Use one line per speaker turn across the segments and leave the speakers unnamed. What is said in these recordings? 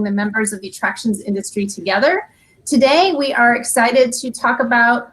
the members of the attractions industry together. Today, we are excited to talk about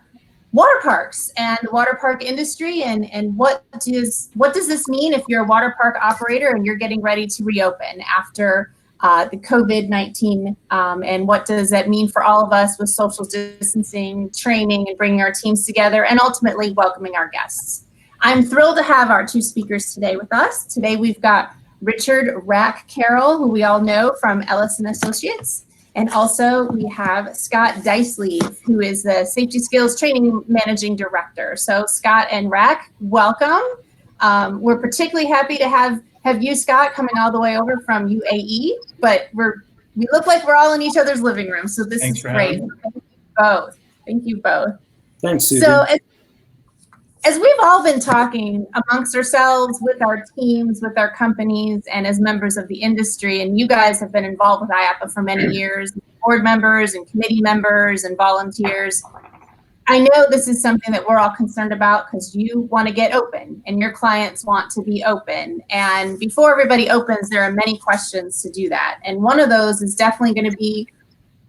water parks and the water park industry and what does this mean if you're a water park operator and you're getting ready to reopen after the COVID-19, and what does that mean for all of us with social distancing, training, and bringing our teams together, and ultimately welcoming our guests. I'm thrilled to have our two speakers today with us. Today we've got Richard "Rack" Carroll, who we all know from Ellis & Associates, and also we have Scott Deisley, who is the Safety Skills Training Managing Director. So Scott and Rack, welcome. We're particularly happy to have you, Scott, coming all the way over from UAE, but we look like we're all in each other's living room, so this is great. Thank you both. Thank you both.
Thanks, Susan.
So as we've all been talking amongst ourselves, with our teams, with our companies, and as members of the industry, and you guys have been involved with IAAPA for many years, board members and committee members and volunteers, I know this is something that we're all concerned about because you want to get open and your clients want to be open. And before everybody opens, there are many questions to do that. And one of those is definitely going to be,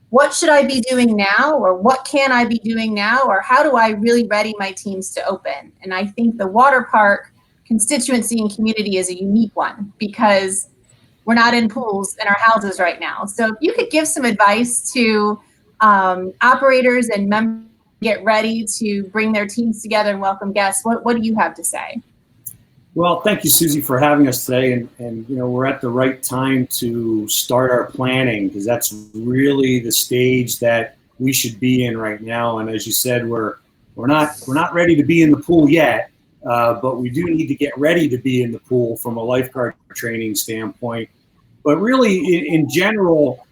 what should I be doing now? Or what can I be doing now? Or how do I really ready my teams to open? And I think the water park constituency and community is a unique one because we're not in pools in our houses right now. So if you could give some advice to operators and members get ready to bring their teams together and welcome guests, what do you have to say?
Well, thank you, Susie, for having us today. And you know, we're at the right time to start our planning because that's really the stage that we should be in right now. And as you said, we're not ready to be in the pool yet, but we do need to get ready to be in the pool from a lifeguard training standpoint. But really, in general,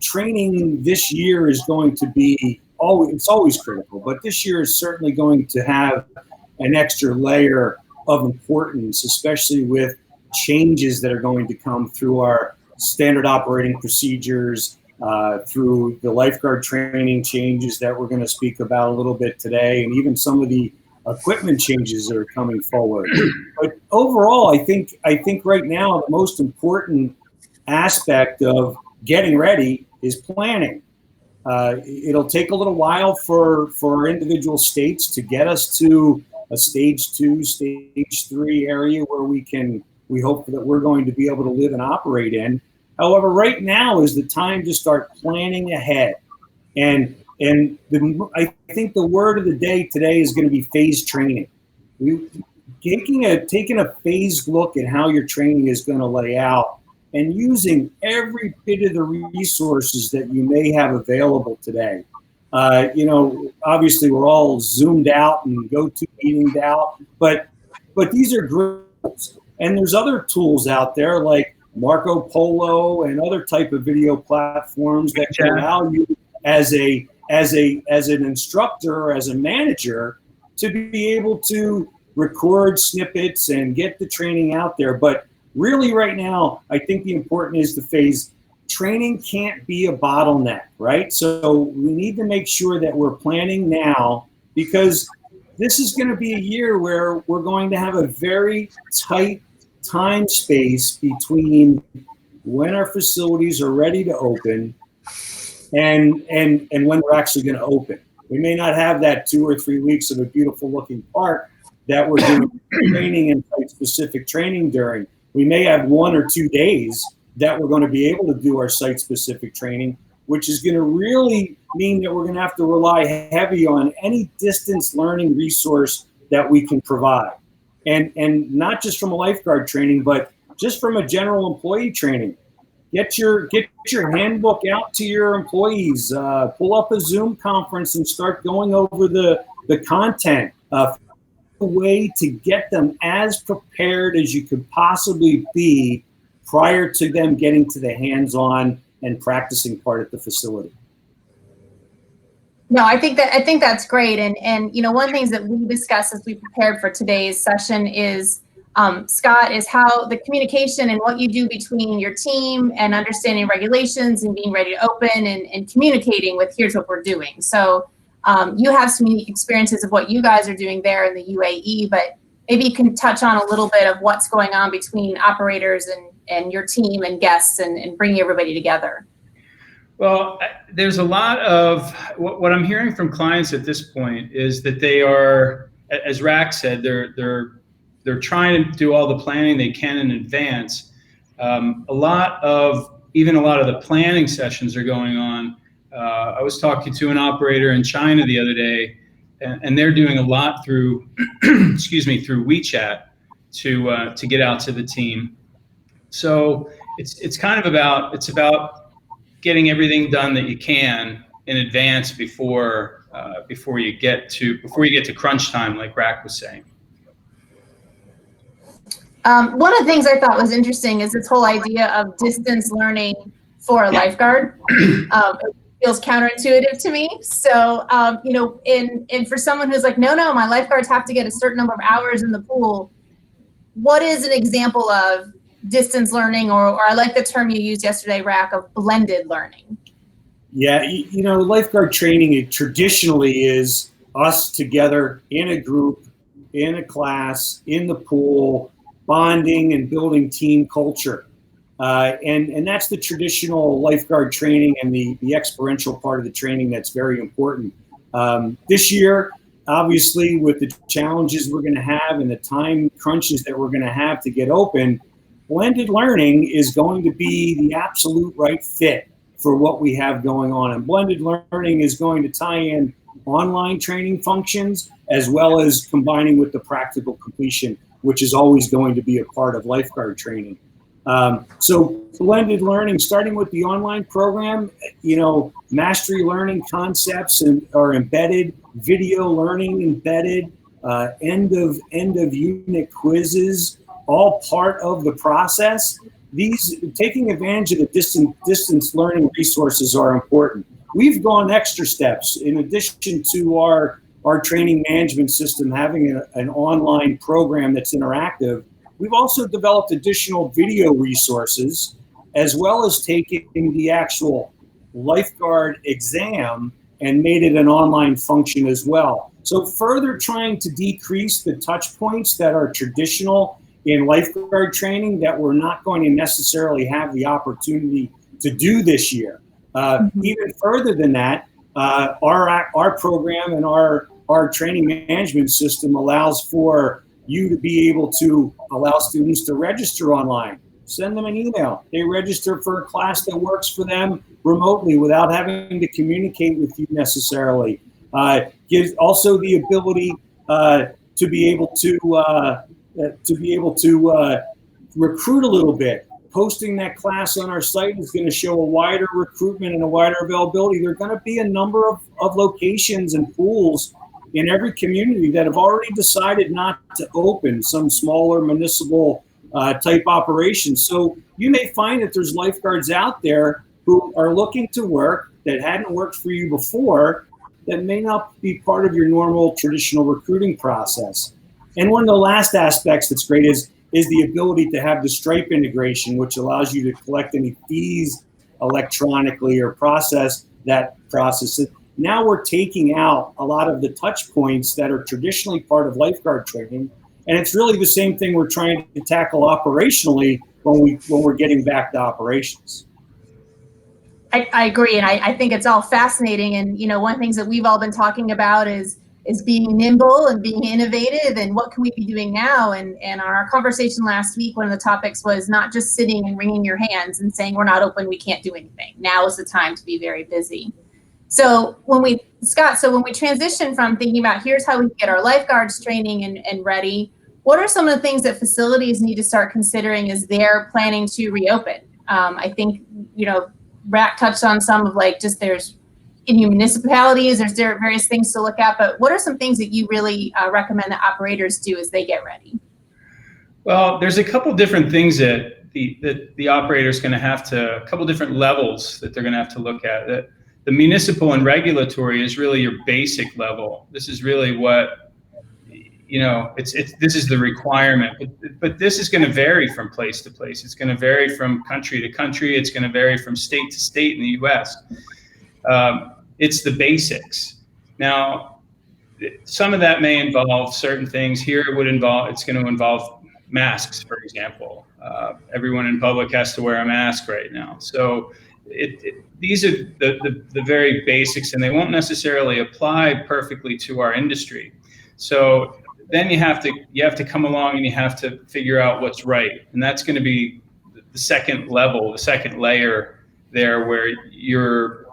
training this year is going to be it's always critical, but this year is certainly going to have an extra layer of importance, especially with changes that are going to come through our standard operating procedures, through the lifeguard training changes that we're going to speak about a little bit today, and even some of the equipment changes that are coming forward. But overall, I think right now the most important aspect of getting ready is planning. It'll take a little while for our individual states to get us to a stage 2, stage 3 area where we hope that we're going to be able to live and operate in. However, right now is the time to start planning ahead. And I think the word of the day today is going to be phase training. Taking a phased look at how your training is going to lay out and using every bit of the resources that you may have available today. You know, obviously we're all zoomed out and GoToMeetinged out, but these are great tools. And there's other tools out there like Marco Polo and other type of video platforms that can allow you as an instructor or as a manager to be able to record snippets and get the training out there. But really right now, I think the important is the phase. Training can't be a bottleneck, right? So we need to make sure that we're planning now because this is going to be a year where we're going to have a very tight time space between when our facilities are ready to open and when they're actually going to open. We may not have that 2 or 3 weeks of a beautiful looking park that we're doing training and site-specific training during. We may have 1 or 2 days that we're going to be able to do our site-specific training, which is going to really mean that we're going to have to rely heavy on any distance learning resource that we can provide. And not just from a lifeguard training, but just from a general employee training. Get your handbook out to your employees, pull up a Zoom conference and start going over the content. A way to get them as prepared as you could possibly be prior to them getting to the hands-on and practicing part at the facility.
No, I think that's great. And you know, one of the things that we discussed as we prepared for today's session is, Scott, is how the communication and what you do between your team and understanding regulations and being ready to open and communicating with here's what we're doing. So you have some unique experiences of what you guys are doing there in the UAE, but maybe you can touch on a little bit of what's going on between operators and your team and guests and bringing everybody together?
Well, there's a lot of what I'm hearing from clients at this point is that they are, as Rack said, they're trying to do all the planning they can in advance. A lot of the planning sessions are going on. I was talking to an operator in China the other day, and they're doing a lot through, excuse me, through WeChat to get out to the team. So it's about getting everything done that you can in advance before you get to crunch time, like Rack was saying.
One of the things I thought was interesting is this whole idea of distance learning for a lifeguard. It feels counterintuitive to me. So, you know, and for someone who's like, no, my lifeguards have to get a certain number of hours in the pool. What is an example of distance learning, or I like the term you used yesterday, Rack, of blended learning?
Yeah, you know, lifeguard training, it traditionally is us together in a group, in a class, in the pool, bonding and building team culture. And that's the traditional lifeguard training and the experiential part of the training that's very important. This year, obviously, with the challenges we're going to have and the time crunches that we're going to have to get open, blended learning is going to be the absolute right fit for what we have going on. And blended learning is going to tie in online training functions as well as combining with the practical completion, which is always going to be a part of lifeguard training. So blended learning, starting with the online program, you know, mastery learning concepts are embedded, video learning embedded, end of unit quizzes, all part of the process. These taking advantage of the distance learning resources are important. We've gone extra steps in addition to our training management system having an online program that's interactive. We've also developed additional video resources as well as taking the actual lifeguard exam and made it an online function as well. So further trying to decrease the touch points that are traditional in lifeguard training that we're not going to necessarily have the opportunity to do this year. Even further than that, our program and our training management system allows for you to be able to allow students to register online. Send them an email. They register for a class that works for them remotely without having to communicate with you necessarily. Gives also the ability to be able to recruit a little bit. Posting that class on our site is going to show a wider recruitment and a wider availability. There are going to be a number of locations and pools in every community that have already decided not to open, some smaller municipal type operations. So you may find that there's lifeguards out there who are looking to work that hadn't worked for you before, that may not be part of your normal traditional recruiting process. And one of the last aspects that's great is the ability to have the Stripe integration, which allows you to collect any fees electronically or process it. Now we're taking out a lot of the touch points that are traditionally part of lifeguard training. And it's really the same thing we're trying to tackle operationally when we're getting back to operations.
I agree, and I think it's all fascinating. And you know, one of the things that we've all been talking about is being nimble and being innovative, and what can we be doing now? And our conversation last week, one of the topics was not just sitting and wringing your hands and saying we're not open, we can't do anything. Now is the time to be very busy. So when we transition from thinking about here's how we get our lifeguards training and ready, what are some of the things that facilities need to start considering as they're planning to reopen? I think, you know, Rack touched on some of like just there's in your municipalities, there's various things to look at, but what are some things that you really recommend that operators do as they get ready?
Well, there's a couple different things that the operator's going to have to, a couple different levels that they're going to have to look at. The municipal and regulatory is really your basic level. This is really what, you know, this is the requirement, but this is going to vary from place to place. It's going to vary from country to country. It's going to vary from state to state in the U.S. It's the basics. Now, some of that may involve certain things. Here it's going to involve masks, for example. Everyone in public has to wear a mask right now. So these are the very basics, and they won't necessarily apply perfectly to our industry. So then you have to come along and you have to figure out what's right. And that's going to be the second level, the second layer there, where you're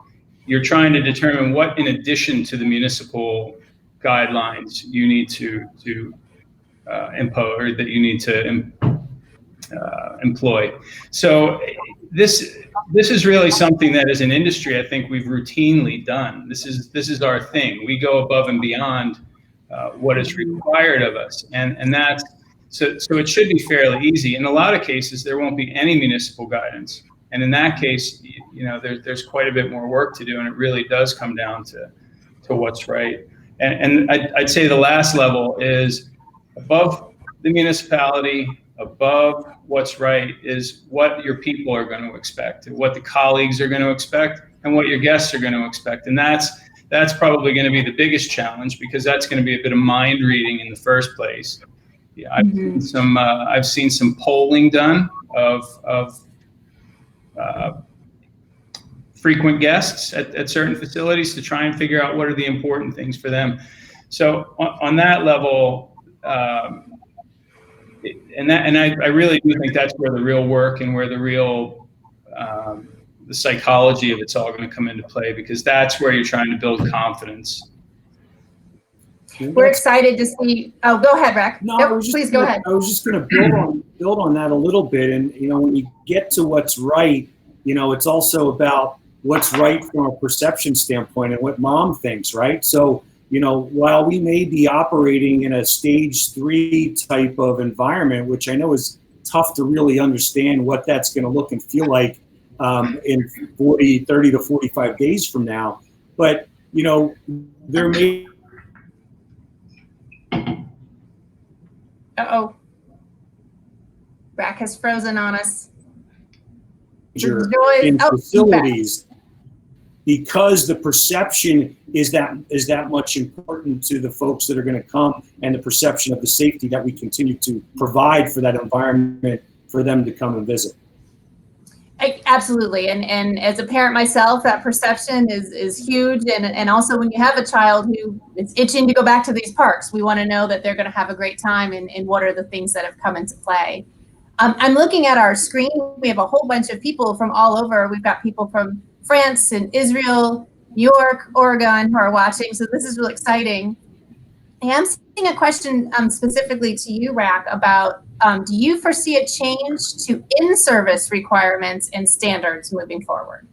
trying to determine what, in addition to the municipal guidelines, you need to impose, or that you need to employ. So this is really something that, as an industry, I think we've routinely done. This is our thing. We go above and beyond what is required of us, and that's so it should be fairly easy. In a lot of cases, there won't be any municipal guidance, and in that case, there's quite a bit more work to do, and it really does come down to what's right. And I'd say the last level is above the municipality, above what's right, is what your people are going to expect, what the colleagues are going to expect, and what your guests are going to expect. And that's probably going to be the biggest challenge, because that's going to be a bit of mind reading in the first place. Yeah, I've seen some polling done of frequent guests at certain facilities to try and figure out what are the important things for them. So on that level, and I really do think that's where the real work and where the real the psychology of it's all going to come into play, because that's where you're trying to build confidence.
We're excited to see. Oh, go ahead, Rack.
No,
Yep, please go ahead.
I was just going to build on that a little bit, and when you get to what's right, it's also about what's right from a perception standpoint and what mom thinks, right? So, while we may be operating in a stage 3 type of environment, which I know is tough to really understand what that's going to look and feel like in 30 to 45 days from now, but there may.
Uh-oh. Rack has frozen on us.
In facilities, because the perception is that much important to the folks that are going to come, and the perception of the safety that we continue to provide for that environment for them to come and visit.
Absolutely, and as a parent myself, that perception is huge, and also when you have a child who is itching to go back to these parks, we want to know that they're going to have a great time, and what are the things that have come into play. I'm looking at our screen. We have a whole bunch of people from all over. We've got people from France and Israel, New York, Oregon who are watching, so this is really exciting. And I'm seeing a question specifically to you, Rack, about do you foresee a change to in-service requirements and standards moving forward?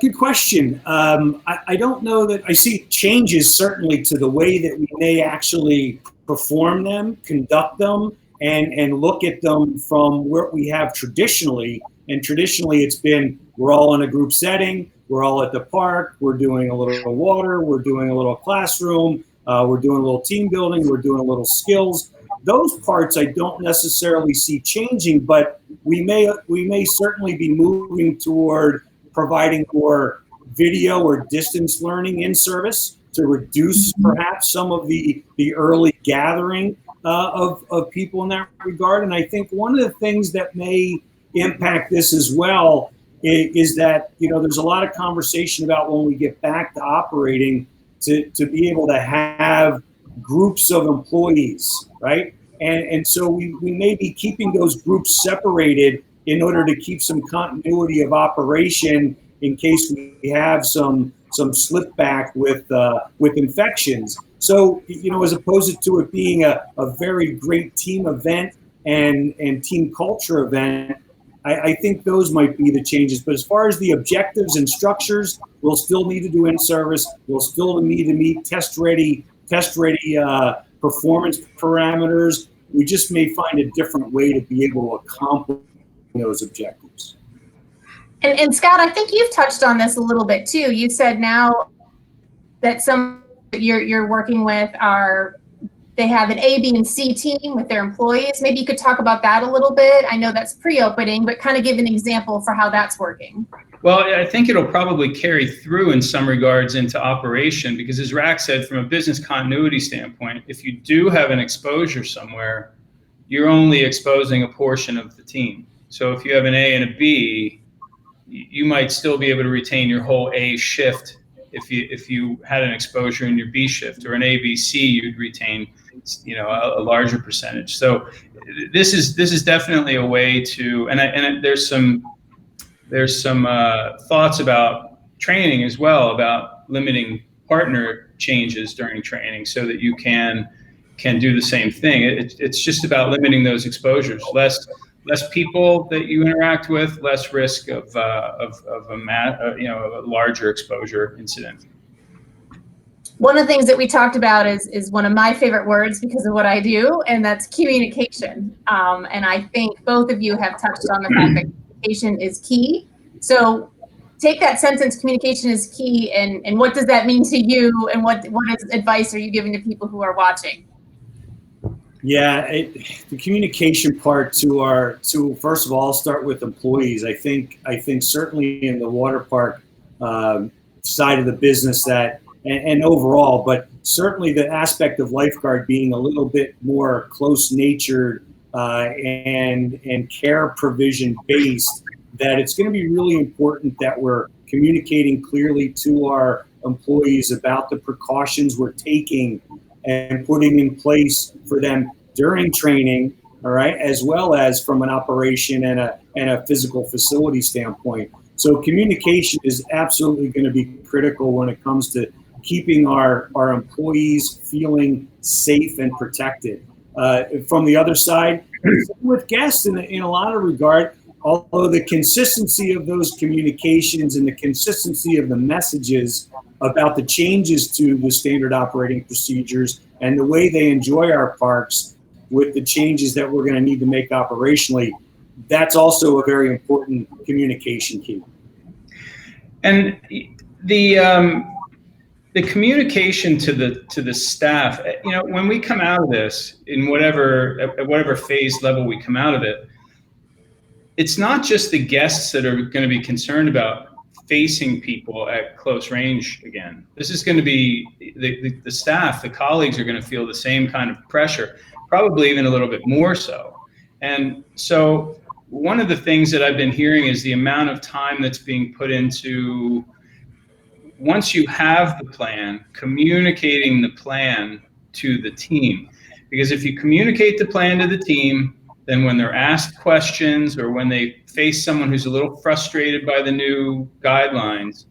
Good question. I don't know that I see changes, certainly, to the way that we may actually perform them, conduct them, and look at them from where we have traditionally. And traditionally, it's been, we're all in a group setting, we're all at the park, we're doing a little water, we're doing a little classroom, we're doing a little team building, we're doing a little skills. Those parts I don't necessarily see changing, but we may certainly be moving toward providing more video or distance learning in service to reduce perhaps some of the early gathering of people in that regard. And I think one of the things that may impact this as well is that, there's a lot of conversation about when we get back to operating to be able to have groups of employees, right? And so we may be keeping those groups separated in order to keep some continuity of operation in case we have some slip back with infections. So, as opposed to it being a very great team event and team culture event, I think those might be the changes. But as far as the objectives and structures, we'll still need to do in-service. We'll still need to meet test-ready performance parameters. We just may find a different way to be able to accomplish those objectives.
And Scott, I think you've touched on this a little bit too. You said now that some you're working with are they have an A, B, and C team with their employees. Maybe you could talk about that a little bit. I know that's pre-opening, but kind of give an example for how that's working.
Well, I think it'll probably carry through in some regards into operation, because as Rack said, from a business continuity standpoint, if you do have an exposure somewhere, you're only exposing a portion of the team. So if you have an A and a B, you might still be able to retain your whole A shift. If you had an exposure in your B shift, or an ABC, you'd retain, a larger percentage. So this is definitely a way to, and there's some thoughts about training as well, about limiting partner changes during training so that you can do the same thing. It's just about limiting those exposures. Less people that you interact with, less risk of a larger exposure incident.
One of the things that we talked about is one of my favorite words because of what I do, and that's communication. And I think both of you have touched on the fact that communication is key. So take that sentence, communication is key, and what does that mean to you, and what advice are you giving to people who are watching?
Yeah, the communication part to first of all, I'll start with employees. I think certainly in the water park side of the business that, and overall, but certainly the aspect of lifeguard being a little bit more close-natured and care provision based, that it's going to be really important that we're communicating clearly to our employees about the precautions we're taking and putting in place for them during training, all right, as well as from an operation and a physical facility standpoint. So communication is absolutely going to be critical when it comes to keeping our employees feeling safe and protected. From the other side, with guests in a lot of regard, although the consistency of those communications and the consistency of the messages about the changes to the standard operating procedures and the way they enjoy our parks with the changes that we're going to need to make operationally, that's also a very important communication key. And
the communication to the staff, when we come out of this, at whatever phase level we come out of it, it's not just the guests that are going to be concerned about facing people at close range again. This is going to be the staff, the colleagues are going to feel the same kind of pressure, probably even a little bit more so. And so one of the things that I've been hearing is the amount of time that's being put into, once you have the plan, communicating the plan to the team. Because if you communicate the plan to the team, then when they're asked questions or when they face someone who's a little frustrated by the new guidelines,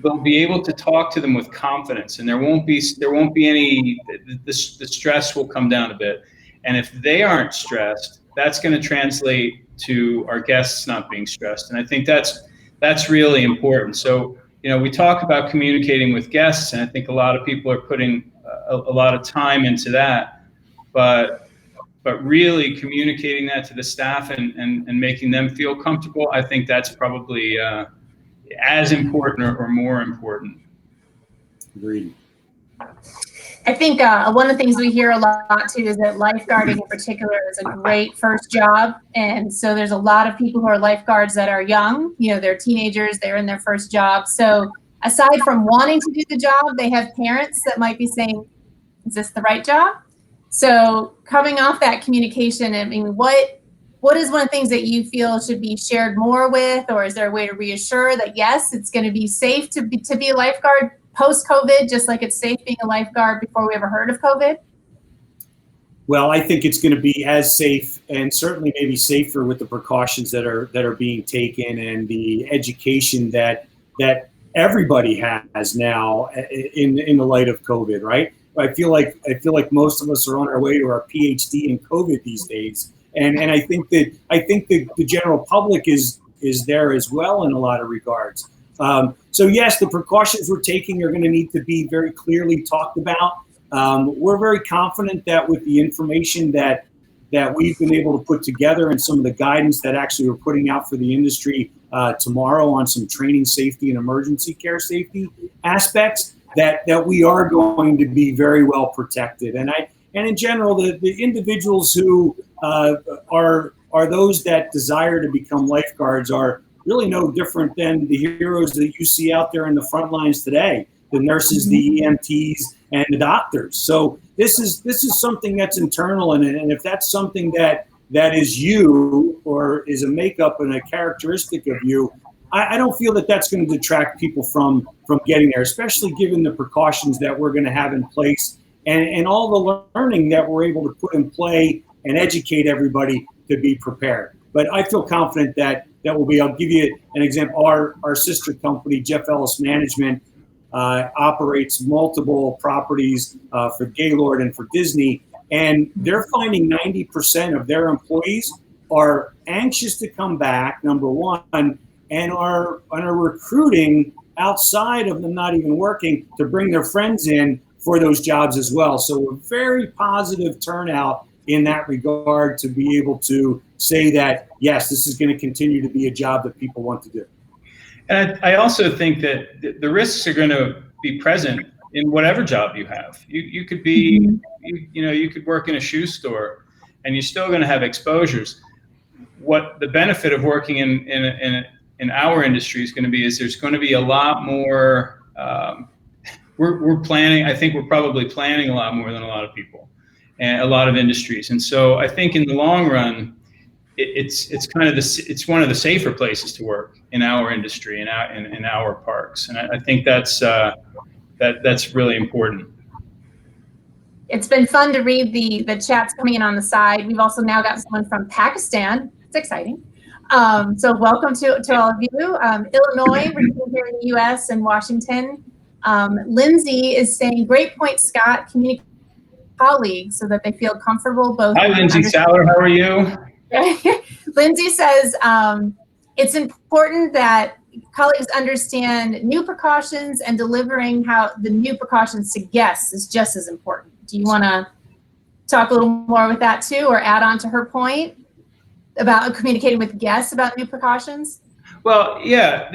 they'll be able to talk to them with confidence, and there won't be any, the stress will come down a bit. And if they aren't stressed, that's going to translate to our guests not being stressed. And I think that's really important. So, we talk about communicating with guests, and I think a lot of people are putting a lot of time into that, but really communicating that to the staff and making them feel comfortable, I think that's probably as important or more important.
Agreed.
I think one of the things we hear a lot too is that lifeguarding in particular is a great first job. And so there's a lot of people who are lifeguards that are young, they're teenagers, they're in their first job. So aside from wanting to do the job, they have parents that might be saying, is this the right job? So coming off that communication, I mean, what is one of the things that you feel should be shared more with, or is there a way to reassure that, yes, it's going to be safe to be a lifeguard post-COVID, just like it's safe being a lifeguard before we ever heard of COVID?
Well, I think it's going to be as safe, and certainly maybe safer with the precautions that are being taken and the education that everybody has now in the light of COVID, right? I feel like most of us are on our way to our PhD in COVID these days, and I think that the general public is there as well in a lot of regards. So yes, the precautions we're taking are going to need to be very clearly talked about. We're very confident that with the information that we've been able to put together and some of the guidance that actually we're putting out for the industry tomorrow on some training safety and emergency care safety aspects, that we are going to be very well protected. And And in general, the individuals who are those that desire to become lifeguards are really no different than the heroes that you see out there in the front lines today, the nurses, the EMTs, and the doctors. So this is something that's internal, and if that's something that is you or is a makeup and a characteristic of you, I don't feel that that's going to detract people from getting there, especially given the precautions that we're going to have in place and all the learning that we're able to put in play and educate everybody to be prepared. But I feel confident that will be. I'll give you an example. Our sister company, Jeff Ellis Management, operates multiple properties for Gaylord and for Disney, and they're finding 90% of their employees are anxious to come back, number one, and are recruiting outside of them not even working to bring their friends in for those jobs as well. So a very positive turnout in that regard to be able to say that, yes, this is going to continue to be a job that people want to do.
And I also think that the risks are going to be present in whatever job you have. You could be, you could work in a shoe store and you're still going to have exposures. What the benefit of working in our industry is going to be is there's going to be a lot more, we're planning, I think we're probably planning a lot more than a lot of people and a lot of industries. And so I think in the long run, it's kind of it's one of the safer places to work in our industry and in our parks. And I think that's really important.
It's been fun to read the chats coming in on the side. We've also now got someone from Pakistan. It's exciting. So welcome to all of you. Illinois, we're here in the U.S. and Washington. Lindsay is saying, great point, Scott. Communicate with colleagues so that they feel comfortable both.
Hi, Lindsay Saller. How are you?
Lindsay says, it's important that colleagues understand new precautions, and delivering how the new precautions to guests is just as important. Do you want to talk a little more with that too, or add on to her point about communicating with guests about new precautions?
Well, yeah.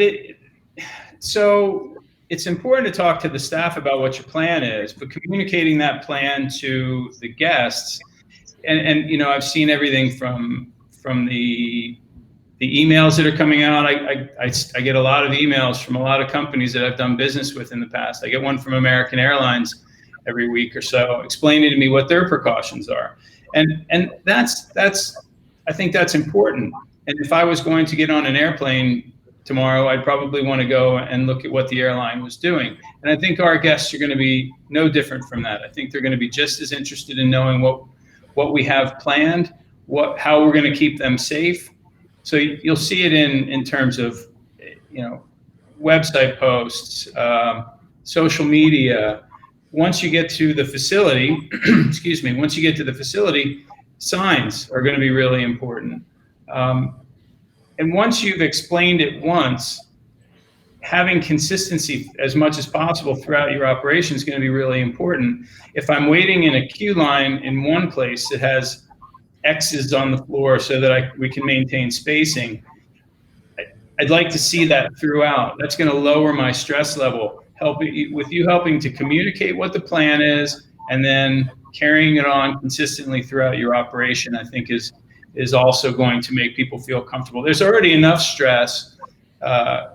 So it's important to talk to the staff about what your plan is, but communicating that plan to the guests, and I've seen everything from the emails that are coming out. I get a lot of emails from a lot of companies that I've done business with in the past. I get one from American Airlines every week or so, explaining to me what their precautions are, and that's I think that's important. And if I was going to get on an airplane tomorrow, I'd probably want to go and look at what the airline was doing. And I think our guests are going to be no different from that. I think they're going to be just as interested in knowing what we have planned, how we're going to keep them safe. So you'll see it in terms of, website posts, social media. Once you get to the facility, once you get to the facility, signs are going to be really important. And once you've explained it once, having consistency as much as possible throughout your operation is going to be really important. If I'm waiting in a queue line in one place that has X's on the floor so that we can maintain spacing, I'd like to see that throughout. That's going to lower my stress level. Helping to communicate what the plan is, and then carrying it on consistently throughout your operation, I think is also going to make people feel comfortable. There's already enough stress, kind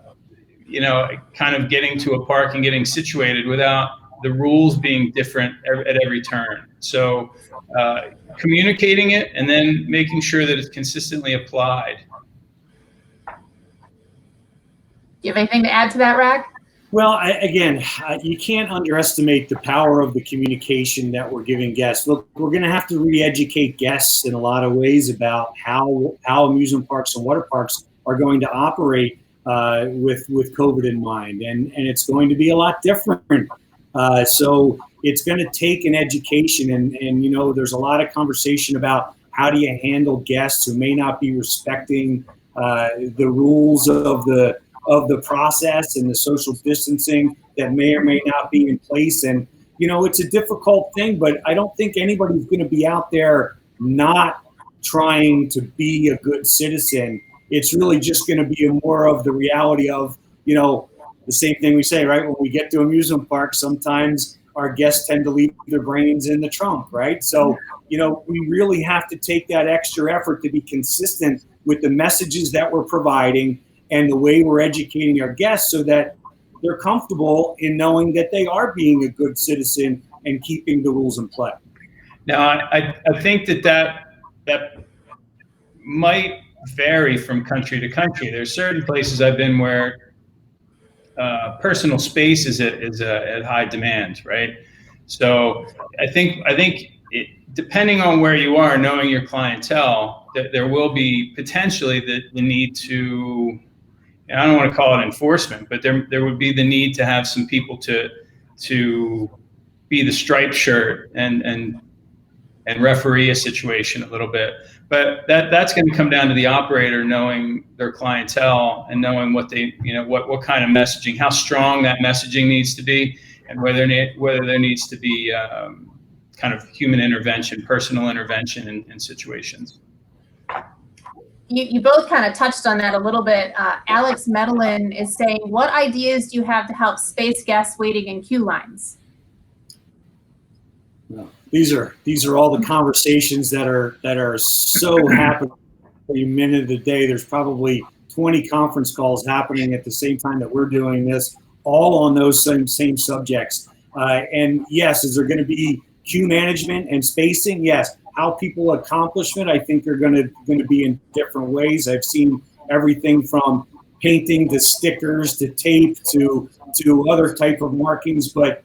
of getting to a park and getting situated without the rules being different at every turn. So communicating it and then making sure that it's consistently applied.
Do you have anything to add to that, Rack?
Well, you can't underestimate the power of the communication that we're giving guests. Look, we're going to have to re-educate guests in a lot of ways about how amusement parks and water parks are going to operate with COVID in mind, and it's going to be a lot different. So it's going to take an education, and there's a lot of conversation about how do you handle guests who may not be respecting the rules of the process and the social distancing that may or may not be in place. And, it's a difficult thing, but I don't think anybody's going to be out there not trying to be a good citizen. It's really just going to be more of the reality of, the same thing we say, right? When we get to amusement parks, sometimes our guests tend to leave their brains in the trunk, right? So, we really have to take that extra effort to be consistent with the messages that we're providing and the way we're educating our guests so that they're comfortable in knowing that they are being a good citizen and keeping the rules in play.
Now, I think that might vary from country to country. There's certain places I've been where personal space is at high demand, right? So I think depending on where you are, knowing your clientele, that there will be potentially the need to, and I don't want to call it enforcement, but there would be the need to have some people to be the striped shirt and referee a situation a little bit. But that's going to come down to the operator knowing their clientele and knowing what they, what kind of messaging, how strong that messaging needs to be, and whether there needs to be kind of human intervention, personal intervention in situations.
You both kind of touched on that a little bit. Alex Medellin is saying, what ideas do you have to help space guests waiting in queue lines?
These are all the conversations that are so happening every minute of the day. There's probably 20 conference calls happening at the same time that we're doing this, all on those same subjects. And yes, is there going to be queue management and spacing? Yes. How people accomplish it, I think they're going to be in different ways. I've seen everything from painting to stickers to tape to other type of markings. But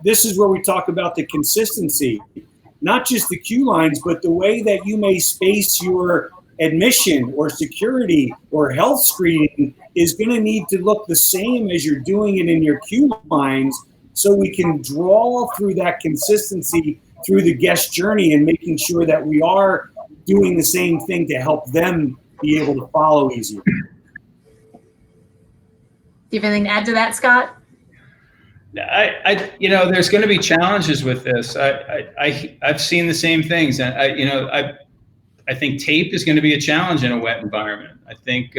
this is where we talk about the consistency, not just the queue lines, but the way that you may space your admission or security or health screening is going to need to look the same as you're doing it in your queue lines, so we can draw through that consistency through the guest journey and making sure that we are doing the same thing to help them be able to follow easier.
Do you have anything to add to that, Scott?
There's going to be challenges with this. I've seen the same things, and I think tape is going to be a challenge in a wet environment. I think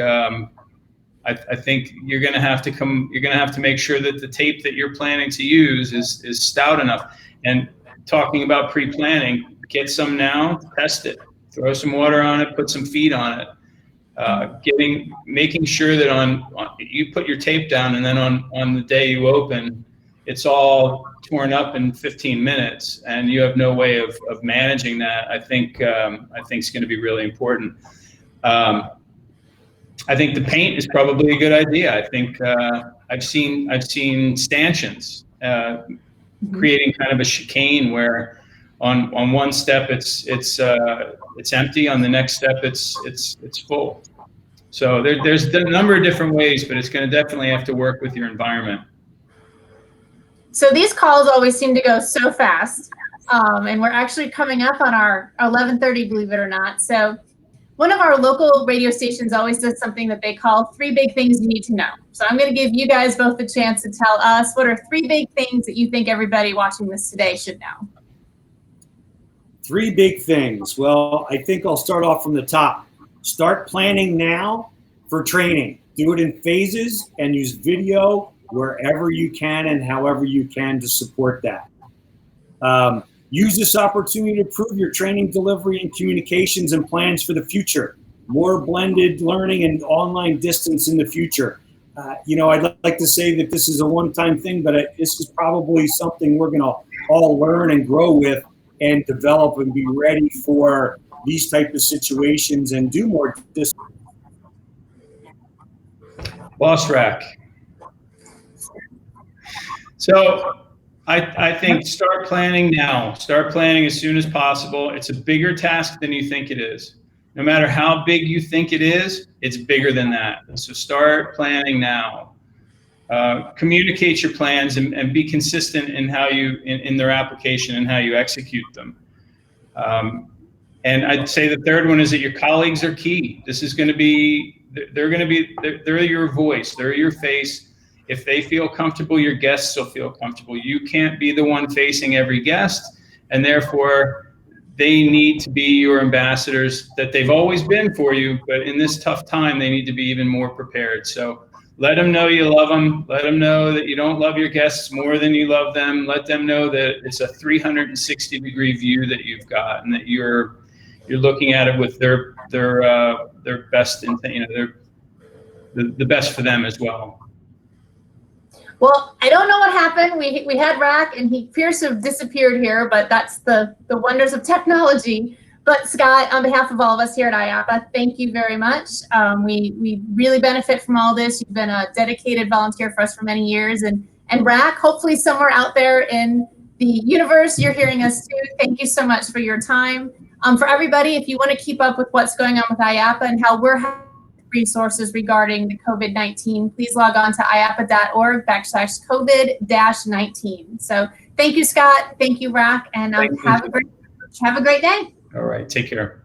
I think you're going to have to make sure that the tape that you're planning to use is stout enough. And talking about pre-planning, get some now, test it, throw some water on it, put some feet on it. Making sure that you put your tape down, and then on the day you open, it's all torn up in 15 minutes, and you have no way of managing that. I think it's going to be really important. I think the paint is probably a good idea. I think I've seen stanchions creating kind of a chicane where on one step it's empty, on the next step it's full. So there's a number of different ways, but it's going to definitely have to work with your environment.
So these calls always seem to go so fast, and we're actually coming up on our 11:30, believe it or not. So one of our local radio stations always does something that they call 3 big things you need to know. So I'm going to give you guys both the chance to tell us, what are 3 big things that you think everybody watching this today should know?
3 big things. Well, I think I'll start off from the top. Start planning now for training. Do it in phases and use video wherever you can and however you can to support that. Use this opportunity to improve your training delivery and communications and plans for the future. More blended learning and online distance in the future. I'd like to say that this is a one-time thing, but this is probably something we're going to all learn and grow with and develop and be ready for these type of situations and do more distance.
Boss rack. So I think start planning now. Start planning as soon as possible. It's a bigger task than you think it is. No matter how big you think it is, it's bigger than that. So start planning now. Communicate your plans and be consistent in how in their application and how you execute them. And I'd say the third one is that your colleagues are key. This is going to be, they're your voice, they're your face. If they feel comfortable, your guests will feel comfortable. You can't be the one facing every guest, and therefore they need to be your ambassadors that they've always been for you, but in this tough time, they need to be even more prepared. So let them know you love them. Let them know that you don't love your guests more than you love them. Let them know that it's a 360-degree view that you've got, and that you're looking at it with their best intent, you know, the best for them as well.
Well, I don't know what happened. We had Rack and he appears to have disappeared here, but that's the wonders of technology. But Scott, on behalf of all of us here at IAAPA, thank you very much. We really benefit from all this. You've been a dedicated volunteer for us for many years. And Rack, hopefully somewhere out there in the universe, you're hearing us too. Thank you so much for your time. For everybody, if you want to keep up with what's going on with IAAPA and how we're having resources regarding the COVID-19, please log on to IAAPA.org/COVID-19. So thank you, Scott. Thank you, Rack. And have a great day.
All right. Take care.